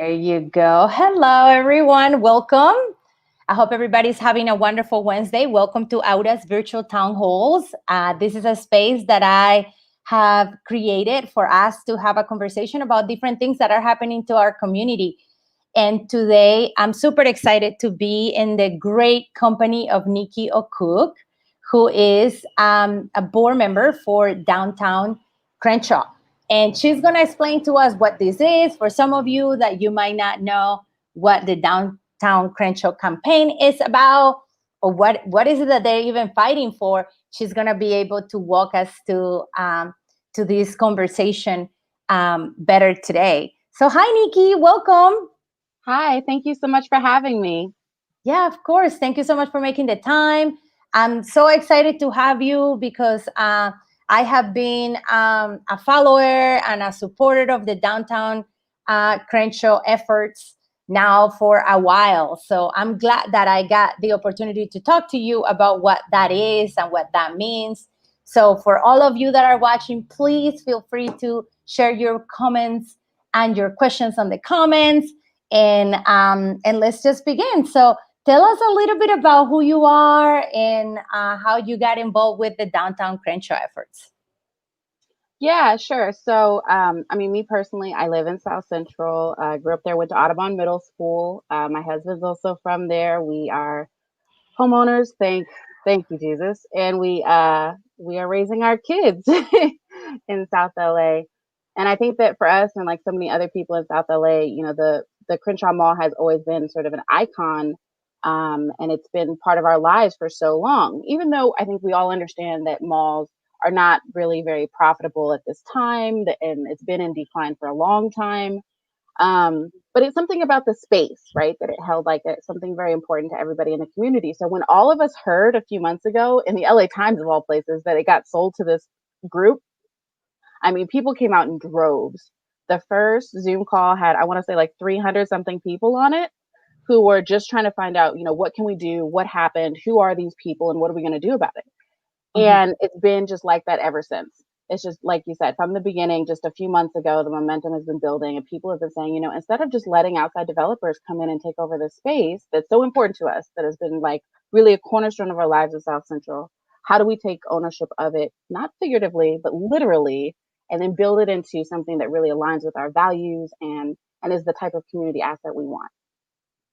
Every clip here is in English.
There you go. Hello, everyone. Welcome. I hope everybody's having a wonderful Wednesday. Welcome to Aura's Virtual Town Halls. This is a space that I have created for us to have a conversation about different things that are happening to our community. And today, I'm super excited to be in the great company of Nikki O'Cook, who is a board member for Downtown Crenshaw. And she's going to explain to us what this is. For some of you that you might not know what the Downtown Crenshaw campaign is about, or what is it that they're even fighting for, she's going to be able to walk us to this conversation better today. So, hi, Nikki. Welcome. Hi, thank you so much for having me. Yeah, of course. Thank you so much for making the time. I'm so excited to have you because I have been a follower and a supporter of the Downtown Crenshaw efforts now for a while. So I'm glad that I got the opportunity to talk to you about what that is and what that means. So for all of you that are watching, please feel free to share your comments and your questions on the comments, and let's just begin. So tell us a little bit about who you are and how you got involved with the Downtown Crenshaw efforts. Yeah, sure. So, me personally, I live in South Central. Grew up there, went to Audubon Middle School. My husband's also from there. We are homeowners. Thank you, Jesus. And we are raising our kids in South LA. And I think that for us and like so many other people in South LA, the Crenshaw Mall has always been sort of an icon. And it's been part of our lives for so long, even though I think we all understand that malls are not really very profitable at this time, and it's been in decline for a long time. But it's something about the space, right, that it held like something very important to everybody in the community. So when all of us heard a few months ago in the LA Times of all places that it got sold to this group, I mean, people came out in droves. The first Zoom call had, I want to say, like 300 something people on it who were just trying to find out, what can we do? What happened? Who are these people? And what are we going to do about it? Mhm. And it's been just like that ever since. It's just like you said, from the beginning, just a few months ago, the momentum has been building and people have been saying, instead of just letting outside developers come in and take over this space that's so important to us, that has been like really a cornerstone of our lives in South Central, how do we take ownership of it, not figuratively, but literally, and then build it into something that really aligns with our values and is the type of community asset we want.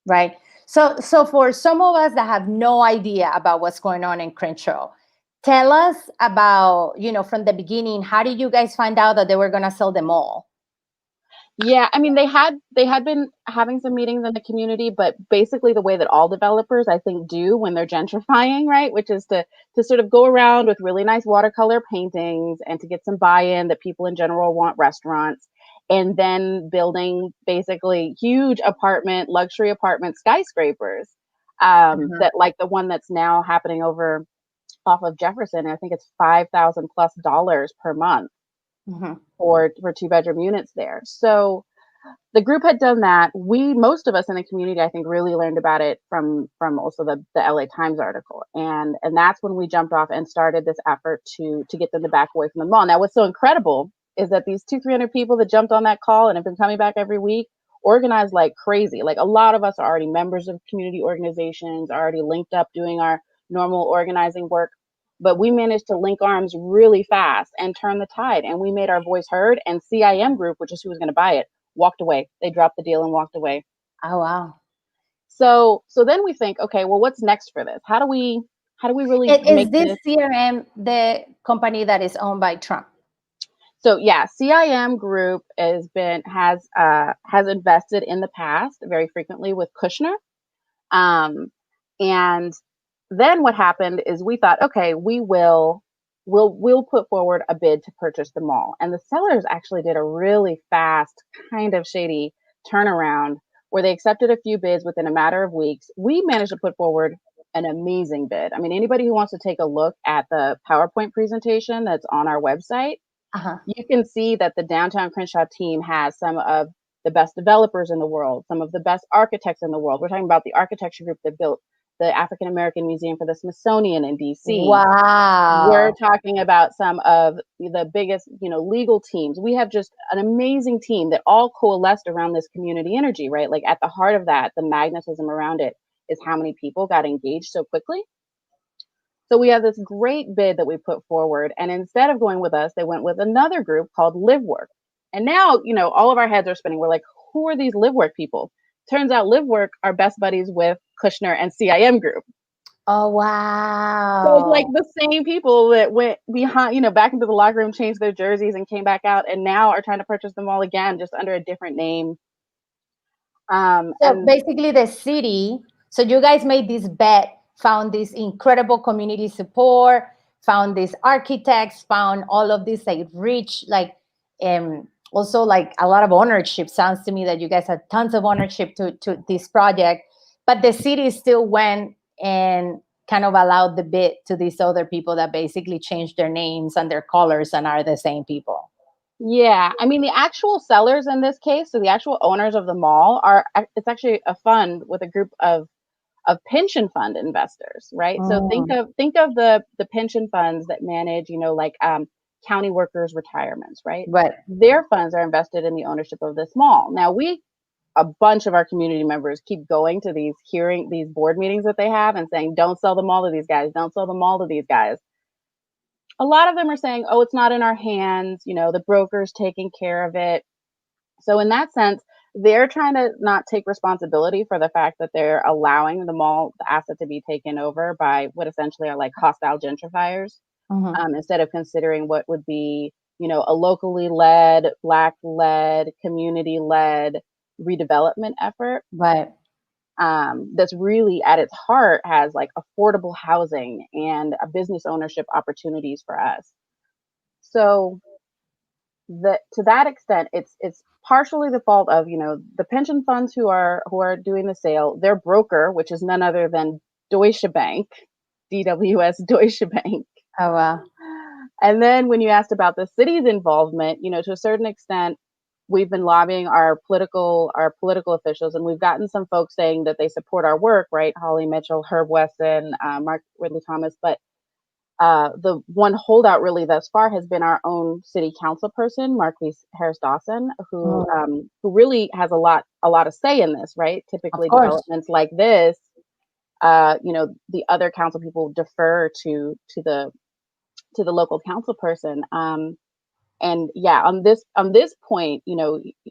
Right. So for some of us that have no idea about what's going on in Crenshaw, tell us about, from the beginning, how did you guys find out that they were going to sell them all? Yeah, I mean they had been having some meetings in the community, but basically the way that all developers I think do when they're gentrifying, right, which is to sort of go around with really nice watercolor paintings and to get some buy-in that people in general want restaurants, and then building basically huge luxury apartment skyscrapers, Mhm. that like the one that's now happening over off of Jefferson. I think it's $5,000+ per month Mhm. for two-bedroom units there. So the group had done that. Most of us in the community, I think, really learned about it from also the LA Times article, and that's when we jumped off and started this effort to get them to back away from the mall. Now, what's so incredible is that these 300 people that jumped on that call and have been coming back every week organized like crazy. Like a lot of us are already members of community organizations, already linked up doing our normal organizing work. But we managed to link arms really fast and turn the tide, and we made our voice heard. And CIM Group, which is who was going to buy it, walked away. They dropped the deal and walked away. Oh, wow. So then we think, okay, well, what's next for this? How do we really Is make this this? CRM the company that is owned by Trump? So yeah, CIM Group has invested in the past very frequently with Kushner. And then what happened is we thought, okay, we'll put forward a bid to purchase the mall. And the sellers actually did a really fast, kind of shady turnaround where they accepted a few bids within a matter of weeks. We managed to put forward an amazing bid. I mean, anybody who wants to take a look at the PowerPoint presentation that's on our website, Uh-huh. you can see that the Downtown Crenshaw team has some of the best developers in the world, some of the best architects in the world. We're talking about the architecture group that built the African American Museum for the Smithsonian in DC. We're Wow. talking about some of the biggest, legal teams. We have just an amazing team that all coalesced around this community energy, right? Like at the heart of that, the magnetism around it is how many people got engaged so quickly. So we have this great bid that we put forward. And instead of going with us, they went with another group called Live Work. And now, all of our heads are spinning. We're like, who are these Live Work people? Turns out Live Work are best buddies with Kushner and CIM Group. Oh, So it's like wow. the same people that went behind, back into the locker room, changed their jerseys and came back out and now are trying to purchase them all again, just under a different name. So And basically, the city, so you guys made this bet, found this incredible community support, found these architects, found all of this like rich, like, also like a lot of ownership. Sounds to me that you guys had tons of ownership to this project, but the city still went and kind of allowed the bid to these other people that basically changed their names and their colors and are the same people. yeah, I mean, the actual sellers in this case, so the actual owners of the mall it's actually a fund with a group of pension fund investors, right? So Mm, think of the pension funds that manage, like county workers' retirements, right? but Their funds are invested in the ownership of this mall. Now a bunch of our community members keep going to these board meetings that they have and saying, don't sell the mall to these guys, don't sell the mall to these guys. A lot of them are saying, oh, it's not in our hands, the broker's taking care of it. So in that sense, they're trying to not take responsibility for the fact that they're allowing the asset to be taken over by what essentially are like hostile gentrifiers, mhm, instead of considering what would be, a locally led, Black led, community led redevelopment effort, but that's really at its heart has like affordable housing and a business ownership opportunities for us. So to that extent, it's partially the fault of the pension funds who are doing the sale. Their broker, which is none other than Deutsche Bank, DWS Deutsche Bank. oh well. And then when you asked about the city's involvement, to a certain extent, we've been lobbying our political officials, and we've gotten some folks saying that they support our work, right? Holly Mitchell, Herb Weston, Mark Ridley Thomas, but the one holdout really thus far has been our own city council person, Marquise Harris Dawson, who really has a lot of say in this, right? Of Typically, course. developments like this, the other council people defer to the local council person. And yeah, on this point,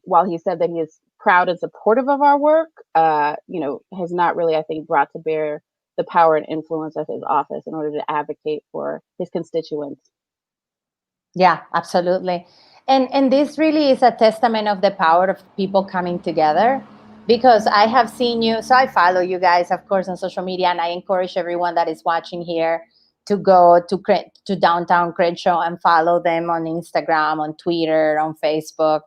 while he said that he is proud and supportive of our work, has not really, I think, brought to bear the power and influence of his office in order to advocate for his constituents. Yeah, absolutely. And this really is a testament of the power of people coming together, because I have seen you, so I follow you guys of course on social media, and I encourage everyone that is watching here to go to downtown Crenshaw and follow them on Instagram, on Twitter, on Facebook.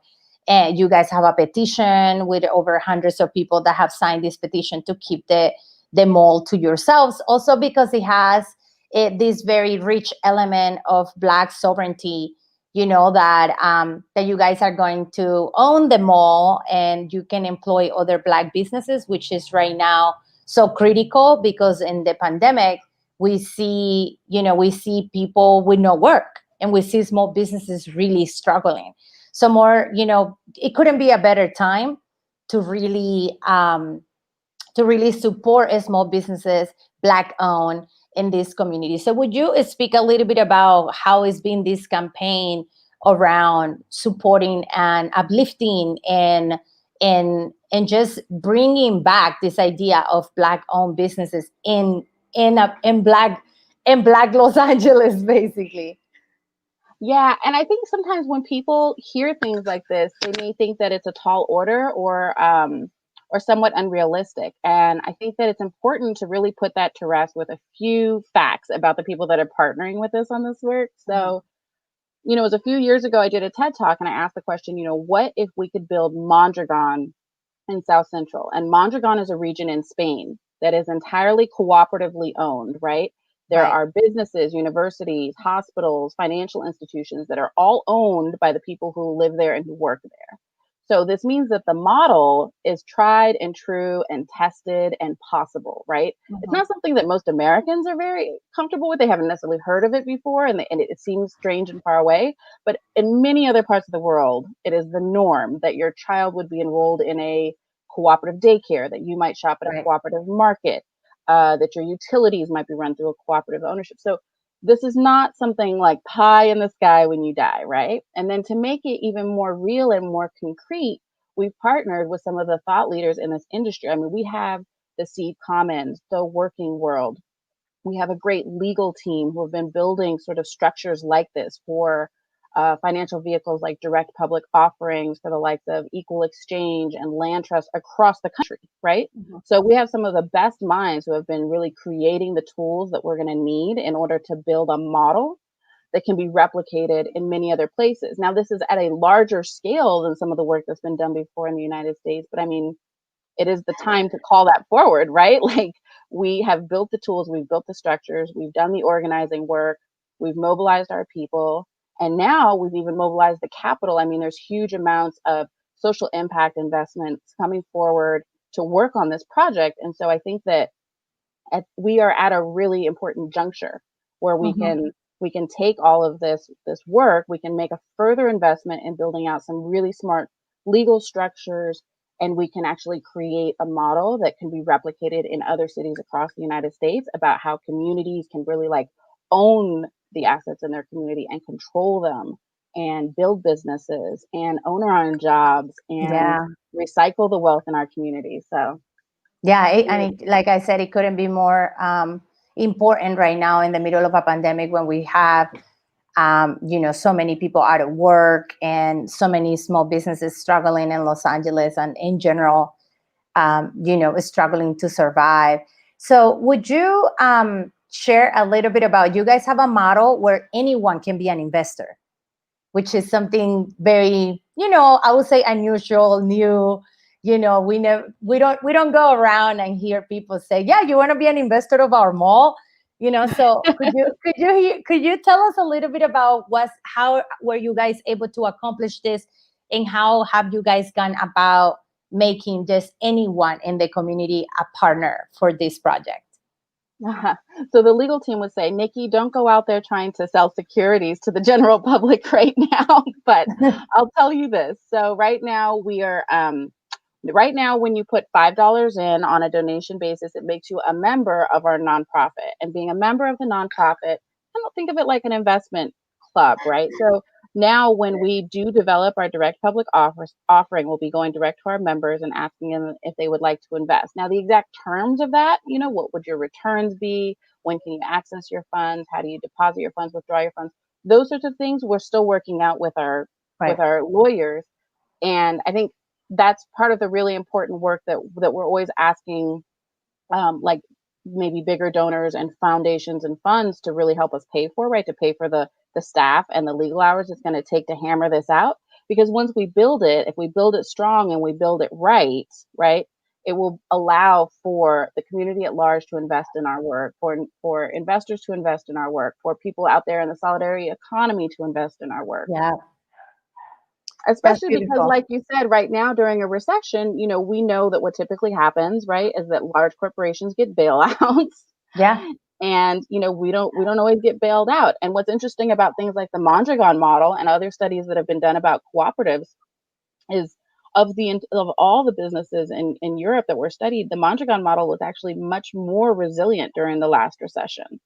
And you guys have a petition with over hundreds of people that have signed this petition to keep the mall to yourselves, also because it has this very rich element of Black sovereignty. That you guys are going to own the mall and you can employ other Black businesses, which is right now so critical, because in the pandemic we see people with no work, and we see small businesses really struggling. So it couldn't be a better time to really support small businesses, Black owned, in this community. So would you speak a little bit about how it's been this campaign around supporting and uplifting and just bringing back this idea of Black owned businesses in Black Los Angeles, basically? Yeah, and I think sometimes when people hear things like this, they may think that it's a tall order or somewhat unrealistic. And I think that it's important to really put that to rest with a few facts about the people that are partnering with us on this work. Mhm. So, it was a few years ago I did a TED talk and I asked the question, what if we could build Mondragon in South Central? And Mondragon is a region in Spain that is entirely cooperatively owned, right? There Right. are businesses, universities, hospitals, financial institutions that are all owned by the people who live there and who work there. So this means that the model is tried and true and tested and possible, right? It's Mhm. not something that most Americans are very comfortable with. They haven't necessarily heard of it before, and it seems strange and far away. But in many other parts of the world, it is the norm that your child would be enrolled in a cooperative daycare, that you might shop at a Right. cooperative market, that your utilities might be run through a cooperative ownership. So this is not something like pie in the sky when you die, right? And then to make it even more real and more concrete, we've partnered with some of the thought leaders in this industry. I mean, we have the Seed Commons, the Working World. We have a great legal team who have been building sort of structures like this for financial vehicles like direct public offerings for the likes of Equal Exchange and Land Trust across the country, right? Mhm. So we have some of the best minds who have been really creating the tools that we're going to need in order to build a model that can be replicated in many other places. Now, this is at a larger scale than some of the work that's been done before in the United States, but I mean, it is the time to call that forward, right? Like we have built the tools, we've built the structures, we've done the organizing work, we've mobilized our people, and now we've even mobilized the capital. I mean, there's huge amounts of social impact investments coming forward to work on this project. And so I think that we are at a really important juncture where Mhm. we can take all of this work, we can make a further investment in building out some really smart legal structures, and we can actually create a model that can be replicated in other cities across the United States about how communities can really like own the assets in their community and control them and build businesses and own our own jobs and Yeah. recycle the wealth in our community. So Yeah, like I said, it couldn't be more important right now in the middle of a pandemic when we have, so many people out of work and so many small businesses struggling in Los Angeles and in general, struggling to survive. So, would you share a little bit about you guys have a model where anyone can be an investor? Which is something very, I would say unusual, new. We don't go around and hear people say, "Yeah, you want to be an investor of our mall." So could you tell us a little bit about how were you guys able to accomplish this, and how have you guys gone about making just anyone in the community a partner for this project? Uh-huh. So the legal team would say, Nikki, don't go out there trying to sell securities to the general public right now. But I'll tell you this. So right now, when you put $5 in on a donation basis, it makes you a member of our nonprofit. And being a member of the nonprofit, I don't think of it like an investment club, right? So now, when we do develop our direct public offering, we'll be going direct to our members and asking them if they would like to invest. Now, the exact terms of that, what would your returns be? When can you access your funds? How do you deposit your funds, withdraw your funds? Those sorts of things we're still working out with our Right. lawyers. And I think that's part of the really important work that we're always asking, like maybe bigger donors and foundations and funds to really help us pay for, right? To pay for the staff and the legal hours it's going to take to hammer this out. Because once we build it, if we build it strong and we build it right, it will allow for the community at large to invest in our work, for investors to invest in our work, for people out there in the solidarity economy to invest in our work. Yeah, that's Especially because, beautiful. like you said, right now during a recession, we know that what typically happens, right, is that large corporations get bailouts. Yeah. And we don't always get bailed out. And what's interesting about things like the Mondragon model and other studies that have been done about cooperatives is of all the businesses in Europe that were studied, the Mondragon model was actually much more resilient during the last recession.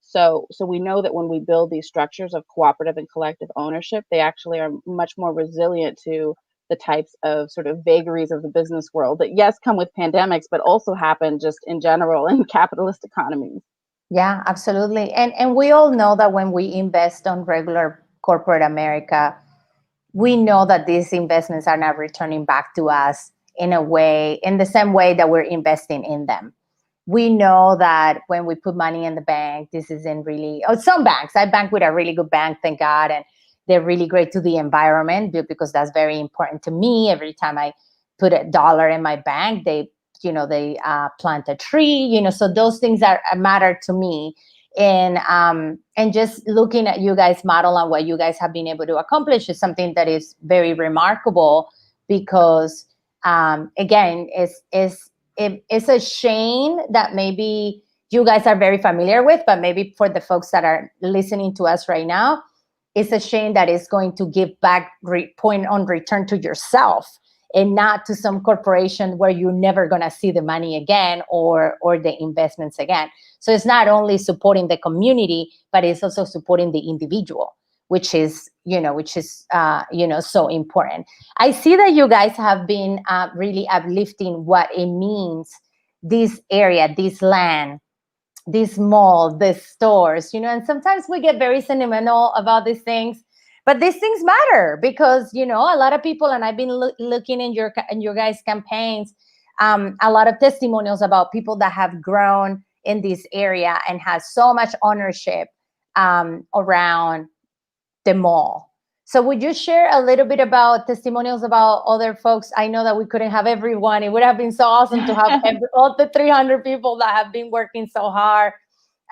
So we know that when we build these structures of cooperative and collective ownership, they actually are much more resilient to the types of sort of vagaries of the business world that, yes, come with pandemics, but also happen just in general in capitalist economies. Yeah, absolutely. And we all know that when we invest on regular corporate America, we know that these investments are not returning back to us in the same way that we're investing in them. We know that when we put money in the bank, this isn't really, some banks, I bank with a really good bank, thank God. And they're really great to the environment because that's very important to me. Every time I put $1 in my bank, they plant a tree, so those things are matter to me. And just looking at you guys model and what you guys have been able to accomplish is something that is very remarkable because again, it's a shame that maybe you guys are very familiar with, but maybe for the folks that are listening to us right now, it's a shame that it's going to give back point on return to yourself and not to some corporation where you're never going to see the money again or the investments again. So it's not only supporting the community, but it's also supporting the individual, which is so important. I see that you guys have been really uplifting what it means, this area, this land, this mall, these stores, and sometimes we get very sentimental about these things, but these things matter because, a lot of people, and I've been looking in your guys' campaigns, a lot of testimonials about people that have grown in this area and has so much ownership around the mall. So would you share a little bit about testimonials about other folks? I know that we couldn't have everyone. It would have been so awesome to have all the 300 people that have been working so hard.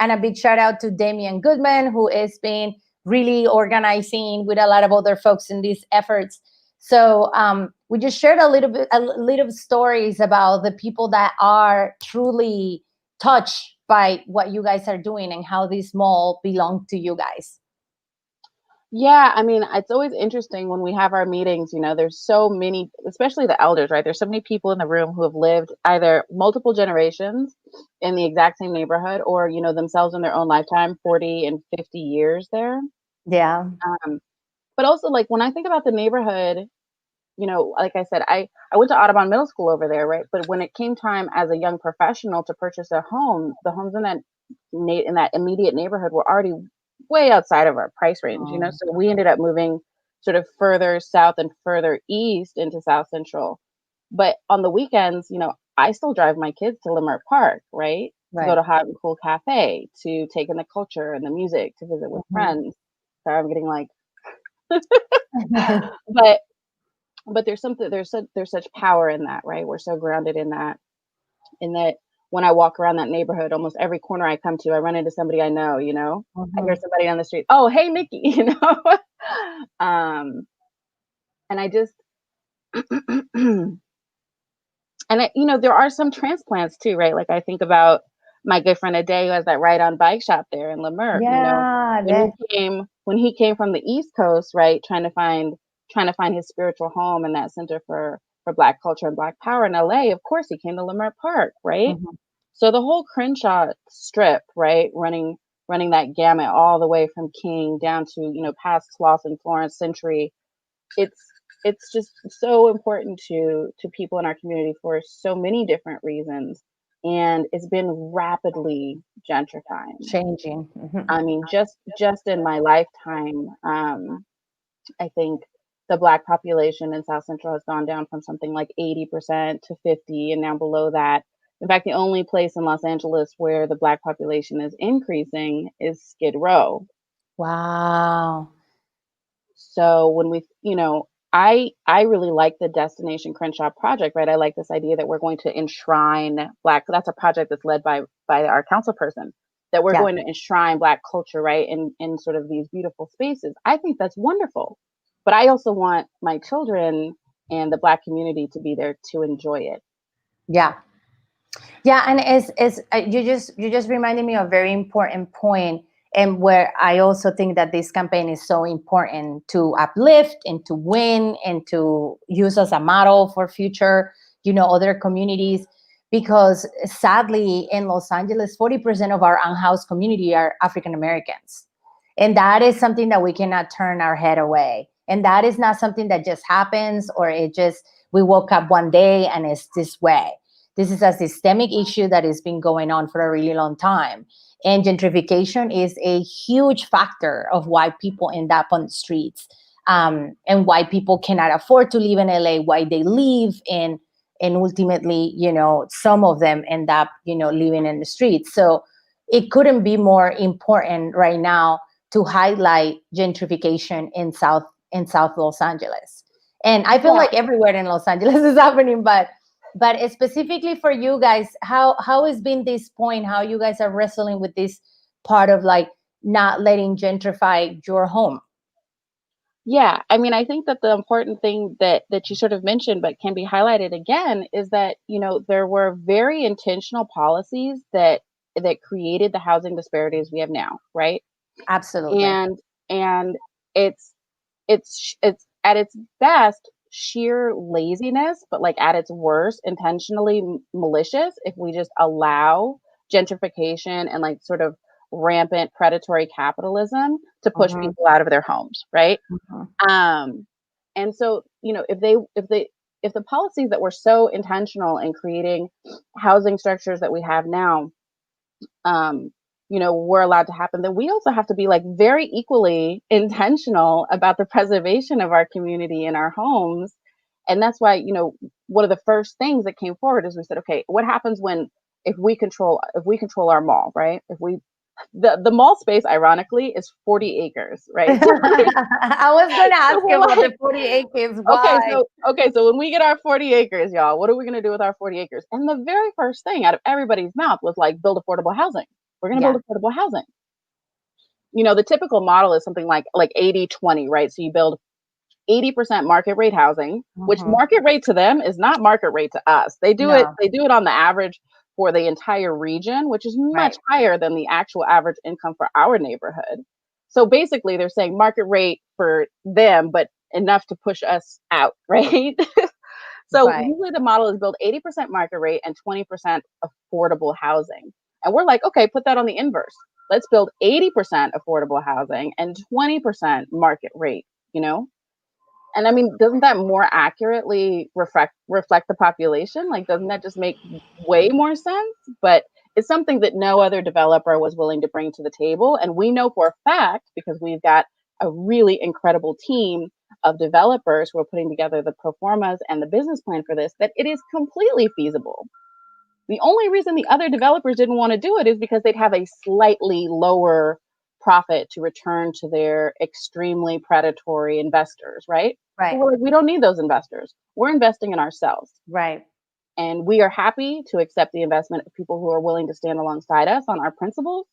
And a big shout out to Damian Goodman, who has been really organizing with a lot of other folks in these efforts. So we just shared a little stories about the people that are truly touched by what you guys are doing and how this mall belongs to you guys. Yeah, I mean, it's always interesting when we have our meetings, there's so many, especially the elders, right? There's so many people in the room who have lived either multiple generations in the exact same neighborhood or, themselves in their own lifetime, 40 and 50 years there. Yeah. But also, like, when I think about the neighborhood, like I said, I went to Audubon Middle School over there, right? But when it came time as a young professional to purchase a home, the homes in that immediate neighborhood were already way outside of our price range, so we ended up moving sort of further south and further east into South Central. But on the weekends, I still drive my kids to Leimert Park, right? To go Right. to Hot and Cool Cafe, to take in the culture and the music, to visit with friends. Sorry, I'm getting like, but there's such power in that, right? We're so grounded in that when I walk around that neighborhood, almost every corner I come to, I run into somebody I know, I hear somebody on the street, oh, hey, Nikki, and I just, and there are some transplants too, right? Like I think about my good friend Ade, who has that Ride On bike shop there in Leimert, Yeah, when he came from the East Coast, right, trying to find his spiritual home and that center for Black culture and Black power in LA, of course he came to Leimert Park, right? So the whole Crenshaw strip, right, running that gamut all the way from King down to, past Slauson, Florence, Century, it's just so important to people in our community for so many different reasons, and it's been rapidly gentrifying. changing. I mean, just in my lifetime, I think the Black population in South Central has gone down from something like 80% to 50, and now below that. In fact, the only place in Los Angeles where the Black population is increasing is Skid Row. Wow. So when I really like the Destination Crenshaw project, right? I like this idea that we're going to enshrine Black. That's a project that's led by our council person, that we're going to enshrine Black culture, right, in sort of these beautiful spaces. I think that's wonderful, but I also want my children and the Black community to be there to enjoy it. Yeah. Yeah, and as you just reminded me of a very important point, and where I also think that this campaign is so important to uplift and to win and to use as a model for future, other communities, because sadly in Los Angeles, 40% of our unhoused community are African Americans, and that is something that we cannot turn our head away. And that is not something that just happens, or we woke up one day and it's this way. This is a systemic issue that has been going on for a really long time. And gentrification is a huge factor of why people end up on the streets, and why people cannot afford to live in LA, why they leave, and ultimately, some of them end up, living in the streets. So it couldn't be more important right now to highlight gentrification in South Los Angeles. And I feel like everywhere in Los Angeles is happening, but specifically for you guys, how has been this point, how you guys are wrestling with this part of like not letting gentrify your home? Yeah, I mean, I think that the important thing that you sort of mentioned, but can be highlighted again, is that there were very intentional policies that created the housing disparities we have now, right? Absolutely. And it's it's at its best sheer laziness, but like at its worst, intentionally malicious if we just allow gentrification and like sort of rampant predatory capitalism to push Mhm, people out of their homes, right? mhm. Um, and so, if the policies that were so intentional in creating housing structures that we have now, um, were allowed to happen, then we also have to be like very equally intentional about the preservation of our community and our homes. And that's why, one of the first things that came forward is we said, okay, what happens when if we control our mall, right? If we the mall space, ironically, is 40 acres, right? So I was gonna so ask we're you about like, the 40 acres. okay, Why? so when we get our 40 acres, y'all, what are we gonna do with our 40 acres? And the very first thing out of everybody's mouth was like, build affordable housing. We're gonna build Yeah. affordable housing. The typical model is something like 80-20, right? So you build 80% market rate housing, which Mhm. market rate to them is not market rate to us. No. They do it on the average for the entire region, which is much Right. higher than the actual average income for our neighborhood. So basically they're saying market rate for them, but enough to push us out, right? So Right. usually the model is build 80% market rate and 20% affordable housing. And we're like, okay, put that on the inverse. Let's build 80% affordable housing and 20% market rate, you know? And I mean, doesn't that more accurately reflect the population? Like, doesn't that just make way more sense? But it's something that no other developer was willing to bring to the table. And we know for a fact, because we've got a really incredible team of developers who are putting together the pro formas and the business plan for this, that it is completely feasible. The only reason the other developers didn't want to do it is because they'd have a slightly lower profit to return to their extremely predatory investors, right? But Right. we're like, we don't need those investors. We're investing in ourselves. Right. And we are happy to accept the investment of people who are willing to stand alongside us on our principles.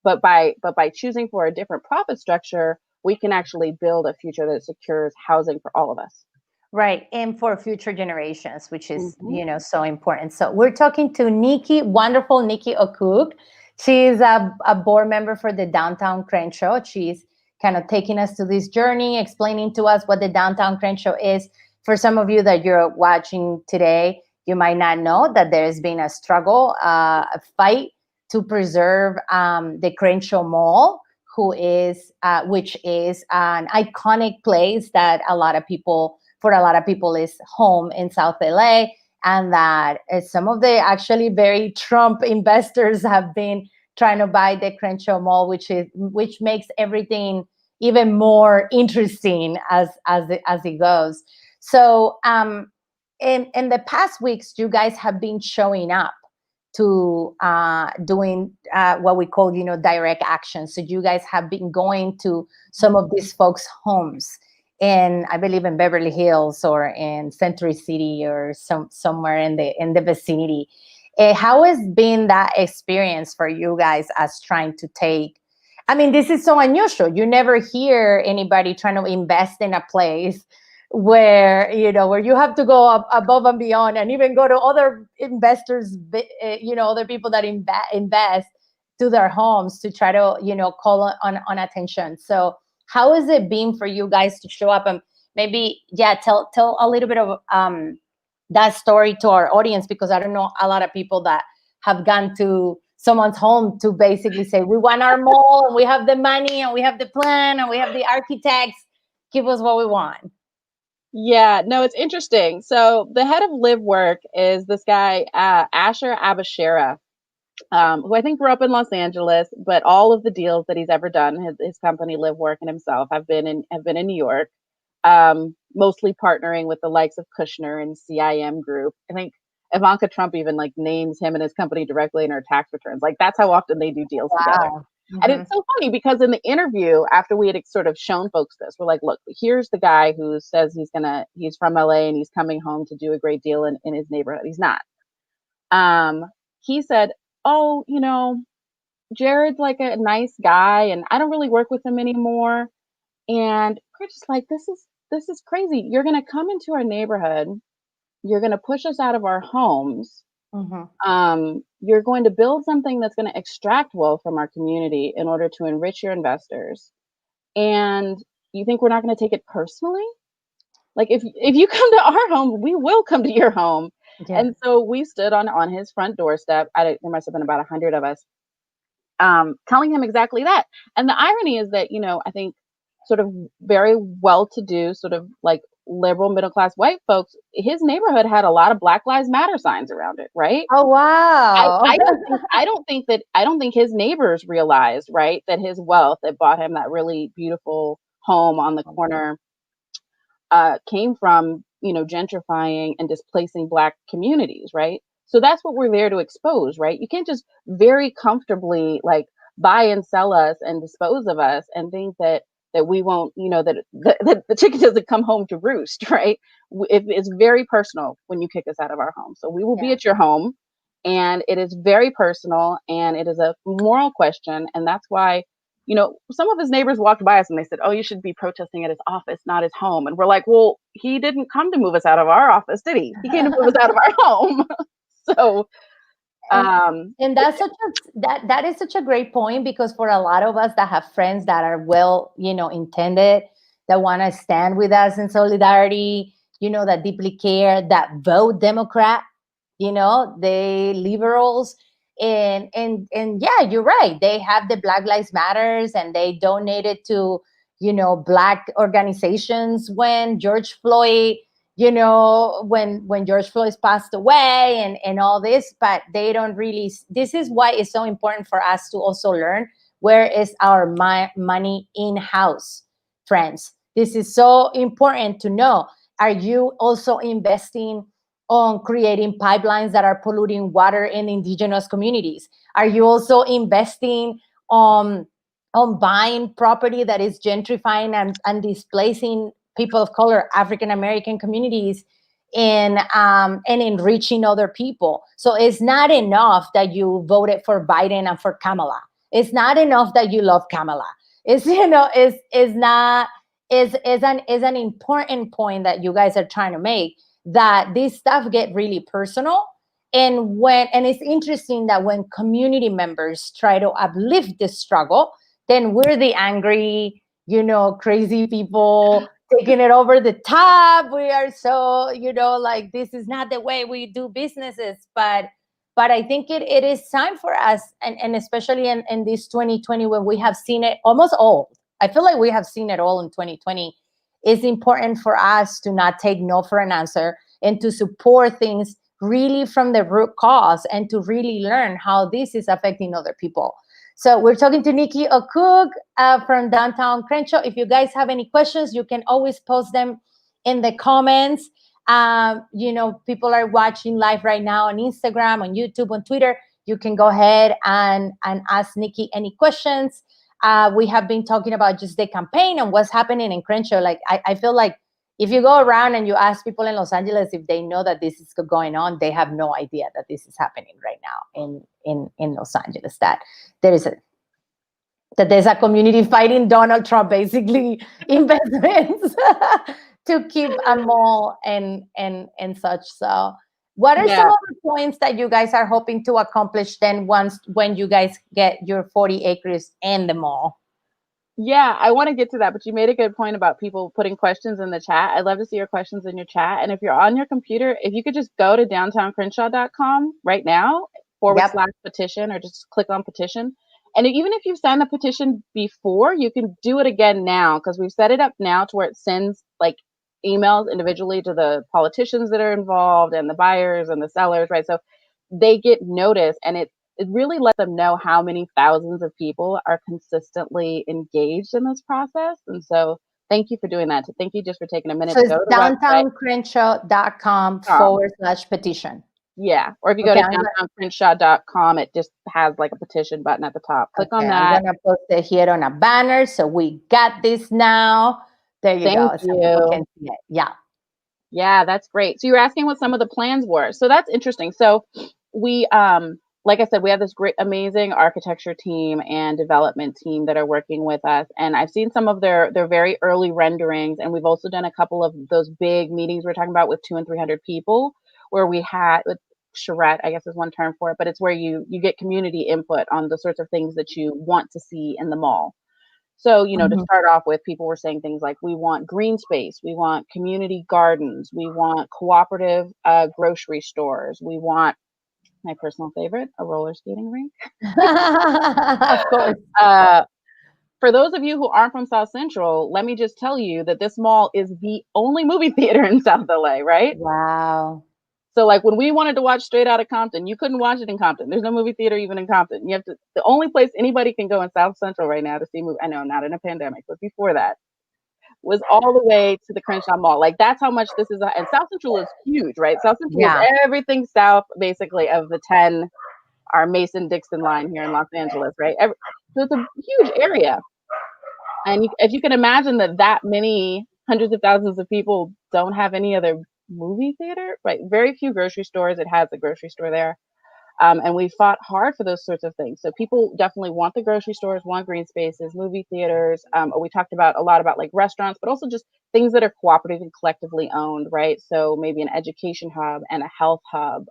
But by choosing for a different profit structure, we can actually build a future that secures housing for all of us. Right. And for future generations, which is, Hmm. so important. So we're talking to Nikki, wonderful Nikki Okuk. She's a board member for the Downtown Crenshaw. She's kind of taking us to this journey, explaining to us what the Downtown Crenshaw is. For some of you that you're watching today, you might not know that there's been a struggle, a fight to preserve the Crenshaw Mall, which is an iconic place that for a lot of people is home in South LA, and that some of the actually very Trump investors have been trying to buy the Crenshaw Mall, which makes everything even more interesting as it goes. So in the past weeks, you guys have been showing up to doing what we call direct action. So you guys have been going to some of these folks' homes in, I believe, in Beverly Hills or in Century City or somewhere in the vicinity. How has been that experience for you guys as trying to take? I mean, this is so unusual. You never hear anybody trying to invest in a place where you have to go up above and beyond, and even go to other investors, other people that invest to their homes to try to call on attention. So how has it been for you guys to show up and maybe, yeah, tell a little bit of that story to our audience, because I don't know a lot of people that have gone to someone's home to basically say, we want our mall and we have the money and we have the plan and we have the architects, give us what we want. Yeah, no, it's interesting. So the head of Live Work is this guy, Asher Abashera, who I think grew up in Los Angeles, but all of the deals that he's ever done, his company Live Work and himself, have been in New York, mostly partnering with the likes of Kushner and CIM Group. I think Ivanka Trump even like names him and his company directly in her tax returns. Like that's how often they do deals together. Wow. And Hmm. it's so funny because in the interview, after we had sort of shown folks this, we're like, look, here's the guy who says he's from LA and he's coming home to do a great deal in his neighborhood. He's not. Um, he said, oh, Jared's like a nice guy and I don't really work with him anymore. And we're just like, this is crazy. You're gonna come into our neighborhood, you're gonna push us out of our homes. Hmm. You're going to build something that's going to extract wealth from our community in order to enrich your investors. And you think we're not going to take it personally? Like if you come to our home, we will come to your home. Yeah. And so we stood on his front doorstep. There must have been about 100 of us, telling him exactly that. And the irony is that, I think sort of very well to do, sort of like liberal middle class white folks, his neighborhood had a lot of Black Lives Matter signs around it, right? Oh, wow. I don't think his neighbors realized, right, that his wealth that bought him that really beautiful home on the corner, came from, gentrifying and displacing Black communities, right? So that's what we're there to expose, right? You can't just very comfortably like buy and sell us and dispose of us and think that we won't, that the chicken doesn't come home to roost, right? It's very personal when you kick us out of our home. So we will be Yeah. at your home, and it is very personal, and it is a moral question, and that's why, some of his neighbors walked by us and they said, "Oh, you should be protesting at his office, not his home." And we're like, "Well, he didn't come to move us out of our office, did he? He came to move us out of our home." So, and but that's such a that is such a great point, because for a lot of us that have friends that are well, intended, that want to stand with us in solidarity, that deeply care, that vote Democrat, they liberals, and yeah, you're right, they have the Black Lives Matters, and they donated to, Black organizations when George Floyd, when George Floyd passed away, and all this, but they don't really. This is why it's so important for us to also learn where is our money in house, friends. This is so important to know. Are you also investing on creating pipelines that are polluting water in indigenous communities? Are you also investing on buying property that is gentrifying and displacing people of color, African American communities, and enriching other people? So it's not enough that you voted for Biden and for Kamala. It's not enough that you love Kamala. It's is not is an important point that you guys are trying to make, that this stuff get really personal. And it's interesting that when community members try to uplift the struggle, then we're the angry, crazy people taking it over the top. We are so, like, this is not the way we do businesses. But I think it is time for us, and especially in this 2020, when we have seen it almost all. I feel like we have seen it all in 2020. It's important for us to not take no for an answer, and to support things really from the root cause, and to really learn how this is affecting other people. So we're talking to Nikki Okug, from downtown Crenshaw. If you guys have any questions, you can always post them in the comments. People are watching live right now on Instagram, on YouTube, on Twitter. You can go ahead and ask Nikki any questions. We have been talking about just the campaign and what's happening in Crenshaw. Like, I feel like if you go around and you ask people in Los Angeles if they know that this is going on, they have no idea that this is happening right now in Los Angeles. There is a that there's a community fighting Donald Trump, basically, investments to keep a mall and such. So, what are some yeah, of the points that you guys are hoping to accomplish then, when you guys get your 40 acres and the mall? yeah, I want to get to that, but you made a good point about people putting questions in the chat. I'd love to see your questions in your chat. And if you're on your computer, if you could just go to downtowncrenshaw.com right now, forward Yep. slash petition, or just click on petition. And even if you've signed the petition before, you can do it again now, because we've set it up now to where it sends like emails individually to the politicians that are involved and the buyers and the sellers, right? So they get notice, and it really lets them know how many thousands of people are consistently engaged in this process. And so thank you for doing that. Thank you just for taking a minute So to it's go to the website. downtowncrenshaw.com Um, forward slash petition. yeah. Or if you go Okay, to downtowncrenshaw.com, it just has like a petition button at the top. Click on I'm that. gonna post it here on a banner. So we got this now. There you Thank go. So people you. can see it. Yeah. Yeah, that's great. So you were asking what some of the plans were. So that's interesting. So we like I said, we have this great, amazing architecture team and development team that are working with us. And I've seen some of their very early renderings. And we've also done a couple of those big meetings we're talking about with 200 and 300 people, where we had with charrette, I guess is one term for it, but it's where you get community input on the sorts of things that you want to see in the mall. So, to Mhm. start off with, people were saying things like, we want green space, we want community gardens, we want cooperative grocery stores, we want my personal favorite, a roller skating rink. Of course. Uh, for those of you who aren't from South Central, let me just tell you that this mall is the only movie theater in South LA, right? Wow. So, like, when we wanted to watch Straight Outta Compton, you couldn't watch it in Compton. There's no movie theater even in Compton. You have to. The only place anybody can go in South Central right now to see movie. I know, not in a pandemic, but before that, was all the way to the Crenshaw Mall. Like, that's how much this is. And South Central is huge, right? South Central is Yeah. everything south, basically, of the 10, our Mason-Dixon line here in Los Angeles, right? So it's a huge area. And if you can imagine that many hundreds of thousands of people don't have any other movie theater, right? Very few grocery stores. It has a grocery store there. And we fought hard for those sorts of things. So people definitely want the grocery stores, want green spaces, movie theaters. We talked about a lot about like restaurants, but also just things that are cooperative and collectively owned, right? So maybe an education hub and a health hub,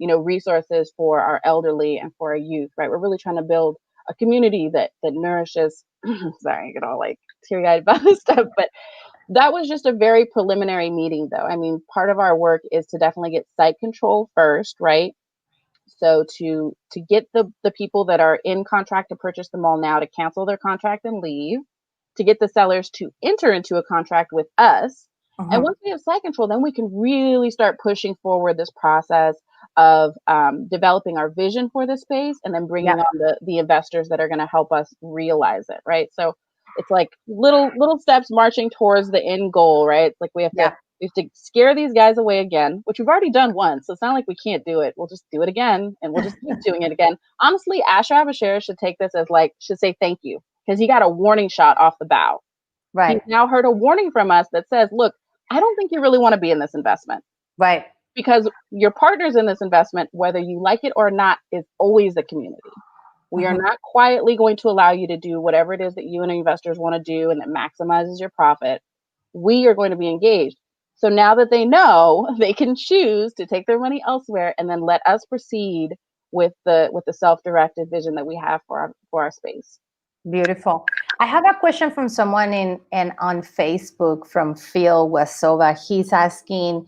resources for our elderly and for our youth, right? We're really trying to build a community that nourishes. Sorry, I get all like teary eyed about this stuff, but that was just a very preliminary meeting, though. I mean, part of our work is to definitely get site control first, right? So to get the people that are in contract to purchase the mall now to cancel their contract and leave, to get the sellers to enter into a contract with us. And Mhm. once we have site control, then we can really start pushing forward this process of developing our vision for the space and then bringing Yeah. on the investors that are going to help us realize it, right? So it's like little steps marching towards the end goal, right? It's like Yeah. we have to scare these guys away again, which we've already done once. So it's not like we can't do it. We'll just do it again and we'll just keep doing it again. Honestly, Asher Abashir should take this as like, should say thank you because he got a warning shot off the bow. He's Right. now heard a warning from us that says, look, I don't think you really want to be in this investment Right. because your partners in this investment, whether you like it or not, is always the community. We are Mhm. not quietly going to allow you to do whatever it is that you and investors want to do and that maximizes your profit. We are going to be engaged. So now that they know, they can choose to take their money elsewhere and then let us proceed with the self-directed vision that we have for our space. Beautiful. I have a question from someone in on Facebook from Phil Wesova. He's asking,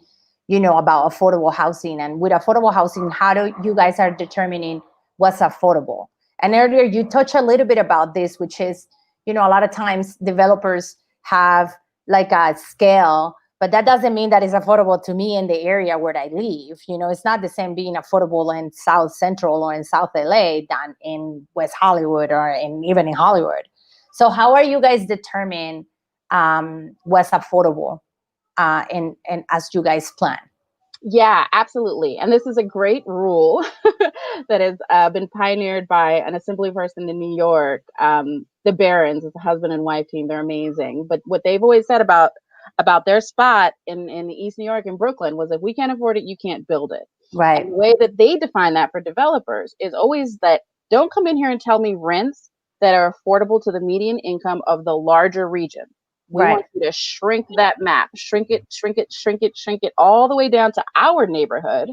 about affordable housing, and with affordable housing, how do you guys are determining what's affordable? And earlier you touched a little bit about this, which is, a lot of times developers have like a scale, but that doesn't mean that it's affordable to me in the area where I live. It's not the same being affordable in South Central or in South LA than in West Hollywood or even in Hollywood. So how are you guys determine what's affordable and as you guys plan? Yeah, absolutely. And this is a great rule that has been pioneered by an assembly person in New York. The Barons, it's a husband and wife team. They're amazing. But what they've always said about their spot in East New York and Brooklyn was if we can't afford it, you can't build it. And Right, the way that they define that for developers is always that don't come in here and tell me rents that are affordable to the median income of the larger region. We right. want you to shrink that map, shrink it, shrink it, shrink it, shrink it all the way down to our neighborhood,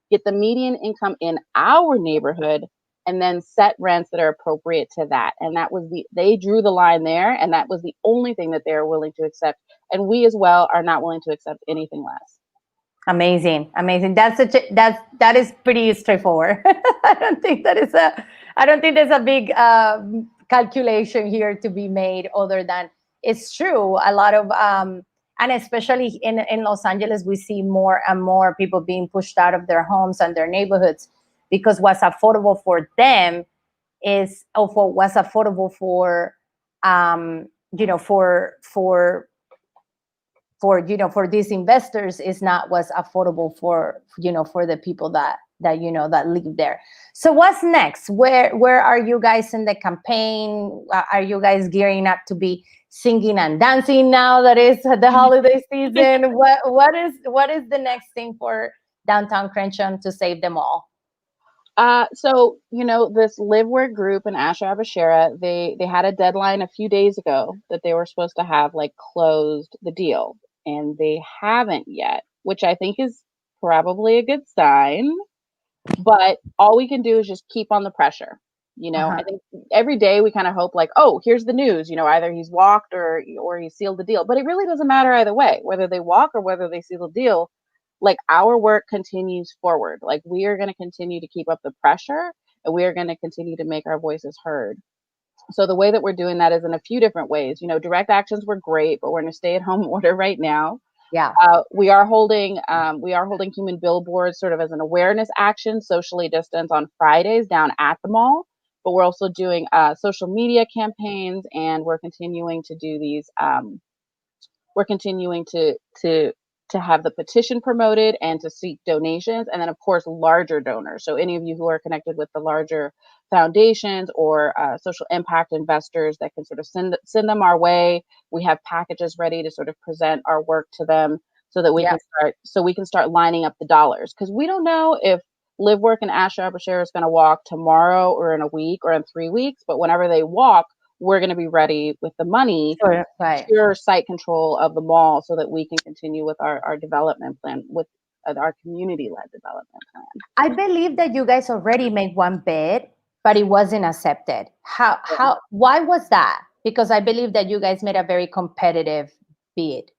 get the median income in our neighborhood, and then set rents that are appropriate to that. And they drew the line there, and that was the only thing that they are willing to accept. And we as well are not willing to accept anything less. Amazing, amazing. That is pretty straightforward. I don't think that is a, I don't think there's a big calculation here to be made. Other than it's true, a lot of and especially in Los Angeles, we see more and more people being pushed out of their homes and their neighborhoods because what's affordable for them is, or for what's affordable for, for these investors is not what's affordable for the people that live there. So what's next? Where are you guys in the campaign? Are you guys gearing up to be singing and dancing now that it's the holiday season? What is the next thing for downtown Crenshaw to save them all? So this Live Work group in Asher Abashera, they had a deadline a few days ago that they were supposed to have like closed the deal, and they haven't yet, which I think is probably a good sign. But all we can do is just keep on the pressure. Uh-huh. I think every day we kind of hope like, oh, here's the news. Either he's walked or he sealed the deal. But it really doesn't matter either way, whether they walk or whether they seal the deal. Like our work continues forward. Like we are going to continue to keep up the pressure, and we are going to continue to make our voices heard. So the way that we're doing that is in a few different ways. Direct actions were great, but we're in a stay-at-home order right now. Yeah. We are holding human billboards sort of as an awareness action, socially distanced on Fridays down at the mall. But we're also doing social media campaigns, and we're continuing to do these. We're continuing to have the petition promoted and to seek donations, and then of course larger donors. So any of you who are connected with the larger foundations or social impact investors that can sort of send them our way. We have packages ready to sort of present our work to them so that we Yeah. can start lining up the dollars, because we don't know if Live Work and Asher Abashir is going to walk tomorrow or in a week or in 3 weeks, but whenever they walk, we're going to be ready with the money Sure. to Right. secure site control of the mall so that we can continue with our development plan, with our community-led development plan. I believe that you guys already made one bid, but it wasn't accepted. Why was that? Because I believe that you guys made a very competitive bid.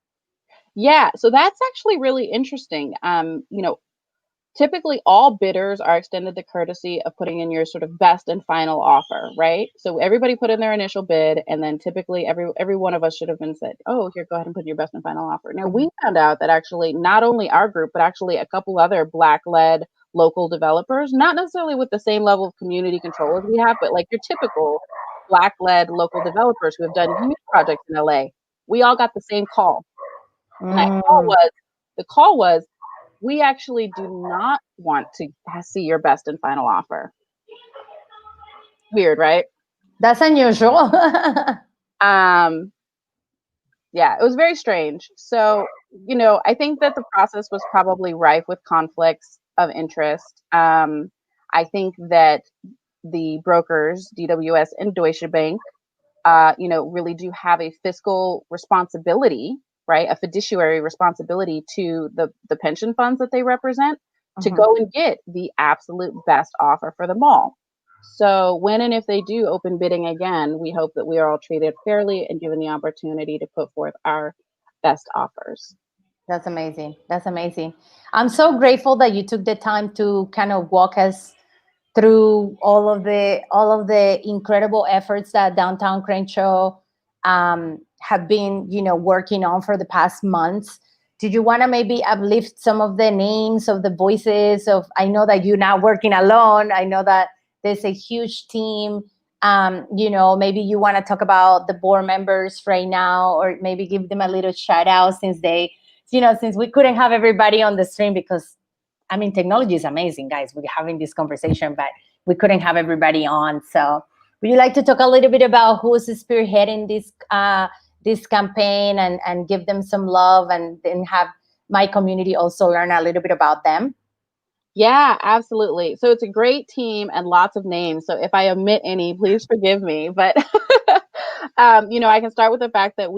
Yeah, so that's actually really interesting. Typically all bidders are extended the courtesy of putting in your sort of best and final offer, right? So everybody put in their initial bid, and then typically every one of us should have been said, oh, here, go ahead and put your best and final offer. Now we found out that actually not only our group, but actually a couple other Black-led local developers, not necessarily with the same level of community control as we have, but like your typical Black-led local developers who have done huge projects in LA, we all got the same call. And that call Mm, was, the call was, we actually do not want to see your best and final offer. Weird, right? that's unusual. Um, yeah, it was very strange. So, I think that the process was probably rife with conflicts of interest. I think that the brokers, DWS and Deutsche Bank, really do have a fiscal responsibility, right? A fiduciary responsibility to the pension funds that they represent to Mhm. go and get the absolute best offer for them all. So when and if they do open bidding again, we hope that we are all treated fairly and given the opportunity to put forth our best offers. That's amazing. That's amazing. I'm so grateful that you took the time to kind of walk us through all of the incredible efforts that downtown Crenshaw have been, working on for the past months. Did you want to maybe uplift some of the names of the voices of? I know that you're not working alone. I know that there's a huge team. Maybe you want to talk about the board members right now, or maybe give them a little shout out since we couldn't have everybody on the stream because I mean, technology is amazing, guys. We're having this conversation, but we couldn't have everybody on. So, would you like to talk a little bit about who's spearheading this campaign and give them some love, and then have my community also learn a little bit about them? Yeah, absolutely. So it's a great team and lots of names. So if I omit any, please forgive me. But I can start with the fact that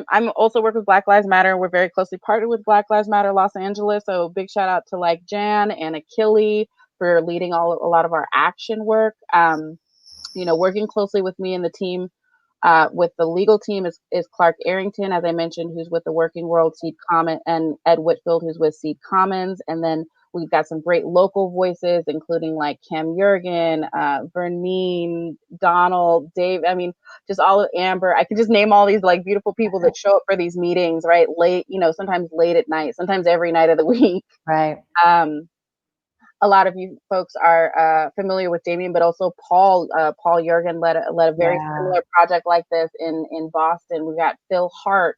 I'm also work with Black Lives Matter. We're very closely partnered with Black Lives Matter Los Angeles. So big shout out to like Jan and Achille for leading a lot of our action work. Working closely with me and the team. With the legal team is Clark Arrington, as I mentioned, who's with the Working World Seed Common, and Ed Whitfield, who's with Seed Commons. And then we've got some great local voices, including like Kim Jurgen, Verneen, Donald, Dave. I mean, just all of Amber. I could just name all these like beautiful people that show up for these meetings, right? Late, sometimes late at night, sometimes every night of the week. Right. Um, a lot of you folks are familiar with Damien, but also Paul. Paul Jurgen led a very Yeah. similar project like this in Boston. We've got Phil Hart,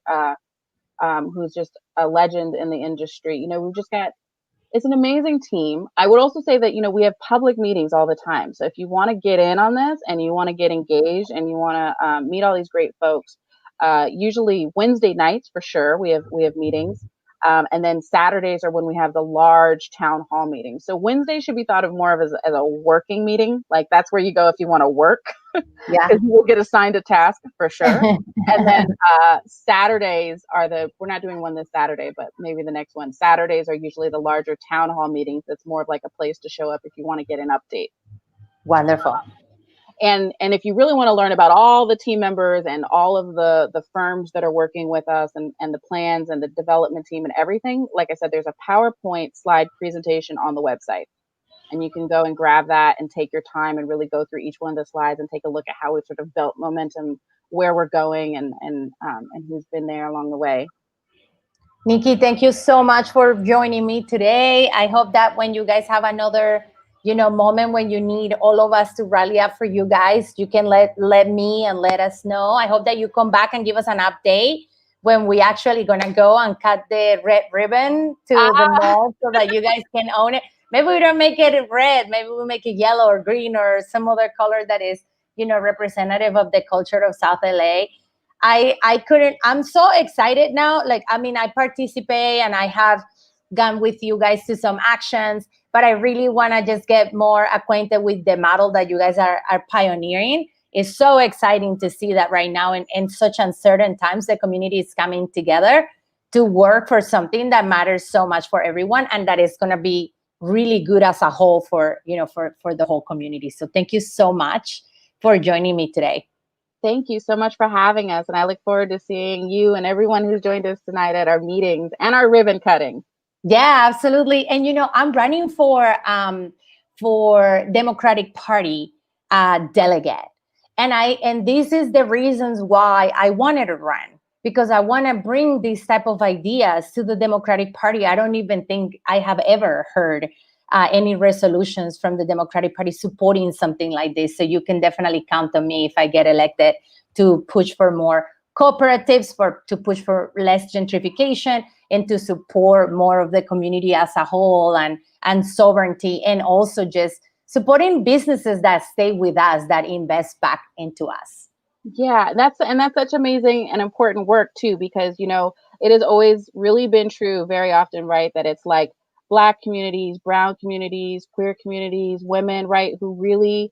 who's just a legend in the industry. We've just got, it's an amazing team. I would also say that we have public meetings all the time. So if you want to get in on this and you want to get engaged and you want to meet all these great folks, usually Wednesday nights for sure we have meetings. And then Saturdays are when we have the large town hall meetings. So Wednesday should be thought of more of as a working meeting. Like that's where you go if you want to work, Yeah. because you will get assigned a task for sure. And then Saturdays are we're not doing one this Saturday, but maybe the next one. Saturdays are usually the larger town hall meetings. It's more of like a place to show up if you want to get an update. Wonderful. And if you really want to learn about all the team members and all of the firms that are working with us and the plans and the development team and everything, like I said, there's a PowerPoint slide presentation on the website. And you can go and grab that and take your time and really go through each one of the slides and take a look at how we've sort of built momentum, where we're going, and who's been there along the way. Nikki, thank you so much for joining me today. I hope that when you guys have another, moment when you need all of us to rally up for you guys, you can let me and let us know. I hope that you come back and give us an update when we actually gonna go and cut the red ribbon to the mall so that you guys can own it. Maybe we don't make it red. Maybe we make it yellow or green or some other color that is, representative of the culture of South LA. I'm so excited now. Like, I participate and I have gone with you guys to some actions, but I really want to just get more acquainted with the model that you guys are pioneering. It's so exciting to see that right now in such uncertain times, the community is coming together to work for something that matters so much for everyone and that is going to be really good as a whole for the whole community. So thank you so much for joining me today. Thank you so much for having us. And I look forward to seeing you and everyone who's joined us tonight at our meetings and our ribbon cutting. Yeah, absolutely. And, I'm running for Democratic Party delegate. And this is the reasons why I wanted to run, because I want to bring these type of ideas to the Democratic Party. I don't even think I have ever heard any resolutions from the Democratic Party supporting something like this. So you can definitely count on me if I get elected to push for more cooperatives, to push for less gentrification, and to support more of the community as a whole and sovereignty, and also just supporting businesses that stay with us, that invest back into us. Yeah, that's such amazing and important work too, because it has always really been true very often, right, that it's like Black communities, brown communities, queer communities, women, right, who really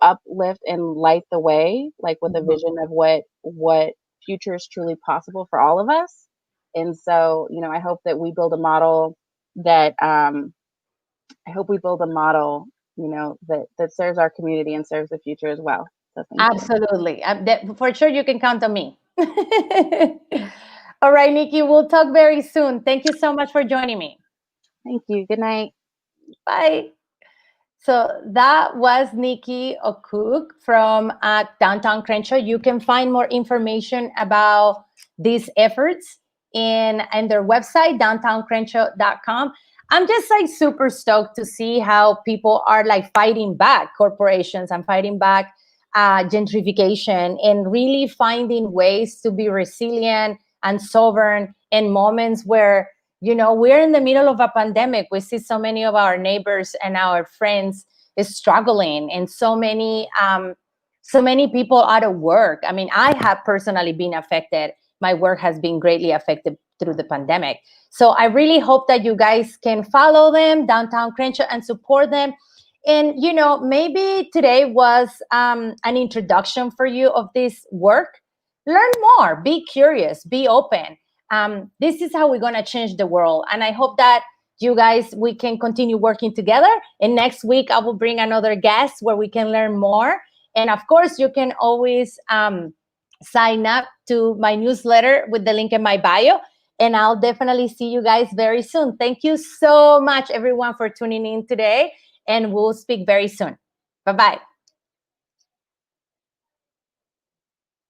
uplift and light the way, like with a vision of what future is truly possible for all of us. And so I hope that we build a model that that serves our community and serves the future as well. So absolutely. For sure, you can count on me. All right, Nikki, we'll talk very soon. Thank you so much for joining me. Thank you. Good night. Bye. So that was Nikki Okuk from Downtown Crenshaw. You can find more information about these efforts in their website, downtowncrenshaw.com. I'm just like super stoked to see how people are like fighting back corporations and fighting back gentrification and really finding ways to be resilient and sovereign in moments where we're in the middle of a pandemic. We see so many of our neighbors and our friends is struggling, and so many people out of work. I have personally been affected. My work has been greatly affected through the pandemic. So I really hope that you guys can follow them, Downtown Crenshaw, and support them. And, maybe today was an introduction for you of this work. Learn more, be curious, be open. This is how we're going to change the world. And I hope that you guys, we can continue working together. And next week, I will bring another guest where we can learn more. And of course, you can always sign up to my newsletter with the link in my bio. And I'll definitely see you guys very soon. Thank you so much, everyone, for tuning in today. And we'll speak very soon. Bye-bye.